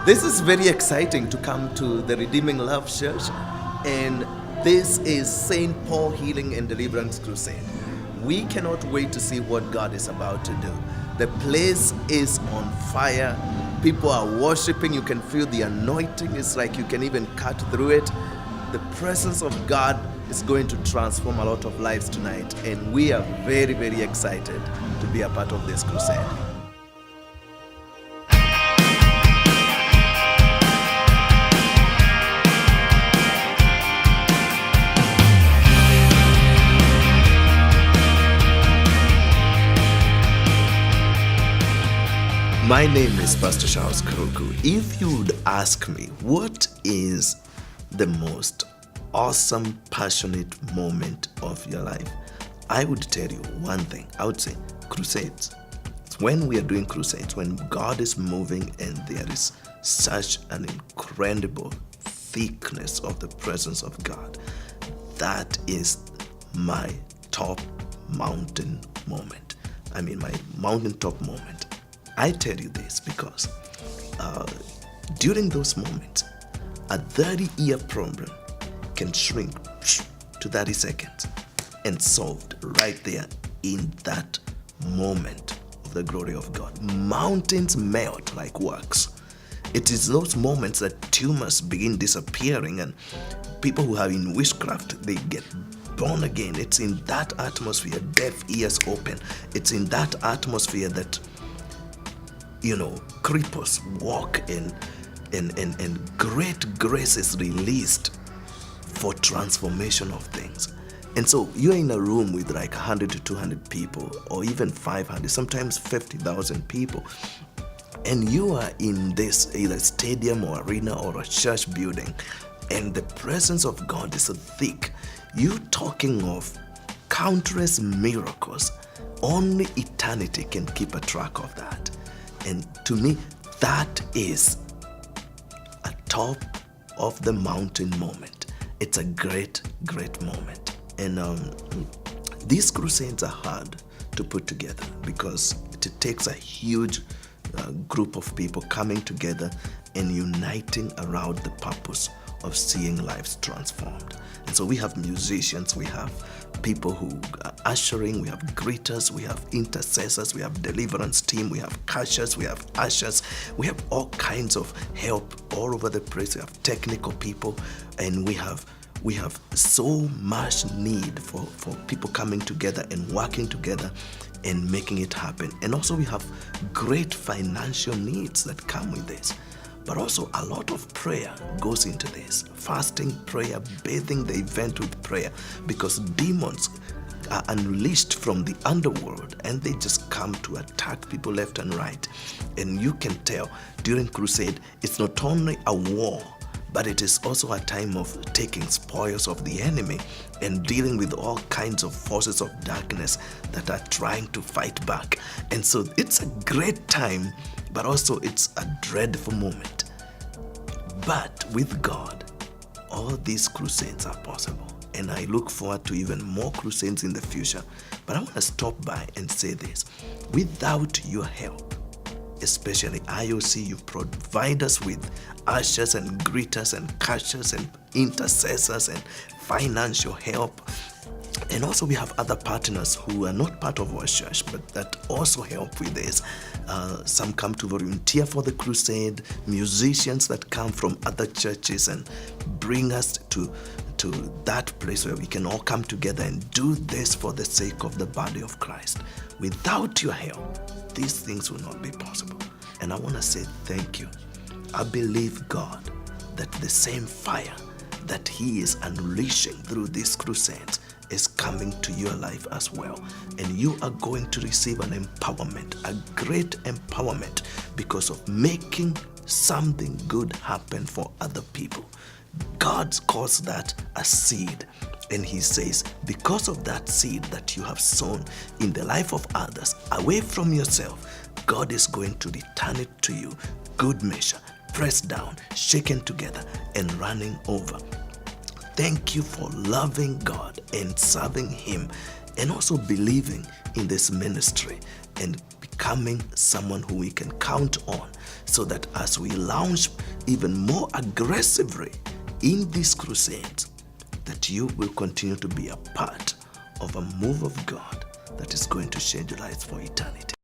This is very exciting to come to the Redeeming Love Church, and this is St. Paul Healing and Deliverance Crusade. We cannot wait to see what God is about to do. The place is on fire. People are worshiping. You can feel the anointing. It's like you can even cut through it. The presence of God is going to transform a lot of lives tonight, and we are very, very excited to be a part of this crusade. My name is Pastor Charles Kroku. If you would ask me, what is the most awesome, passionate moment of your life? I would tell you one thing. I would say crusades. It's when we are doing crusades, when God is moving and there is such an incredible thickness of the presence of God. That is my top mountain moment. My mountaintop moment. I tell you this because during those moments, a 30-year problem can shrink to 30 seconds and solved right there in that moment of the glory of God. Mountains melt like wax. It is those moments that tumors begin disappearing and people who have in witchcraft, they get born again. It's in that atmosphere deaf ears open. It's in that atmosphere that cripples walk and great grace is released for transformation of things. And so you're in a room with like 100 to 200 people, or even 500, sometimes 50,000 people, and you are in this either stadium or arena or a church building, and the presence of God is so thick. You talking of countless miracles. Only eternity can keep a track of that. And to me, that is a top of the mountain moment. It's a great, great moment. And these crusades are hard to put together because it takes a huge group of people coming together and uniting around the purpose of seeing lives transformed. And so we have musicians, we have people who are ushering, we have greeters, we have intercessors, we have deliverance team, we have cashers, we have ushers, we have all kinds of help all over the place. We have technical people, and we have so much need for people coming together and working together and making it happen. And also we have great financial needs that come with this. But also a lot of prayer goes into this. Fasting, prayer, bathing the event with prayer, because demons are unleashed from the underworld and they just come to attack people left and right. And you can tell during crusade, it's not only a war, but it is also a time of taking spoils of the enemy and dealing with all kinds of forces of darkness that are trying to fight back. And so it's a great time, but also it's a dreadful moment. But with God, all these crusades are possible. And I look forward to even more crusades in the future. But I want to stop by and say this. Without your help, especially IOC, you provide us with ushers and greeters and cashers and intercessors and financial help. And also we have other partners who are not part of our church, but that also help with this. Some come to volunteer for the crusade, musicians that come from other churches and bring us to that place where we can all come together and do this for the sake of the body of Christ. Without your help, these things will not be possible. And I want to say thank you. I believe God that the same fire that He is unleashing through these crusades is coming to your life as well. And you are going to receive an empowerment, a great empowerment, because of making something good happen for other people. God calls that a seed. And He says, because of that seed that you have sown in the life of others, away from yourself, God is going to return it to you, good measure, pressed down, shaken together, and running over. Thank you for loving God and serving Him, and also believing in this ministry and becoming someone who we can count on, so that as we launch even more aggressively in these crusades, that you will continue to be a part of a move of God that is going to change lives for eternity.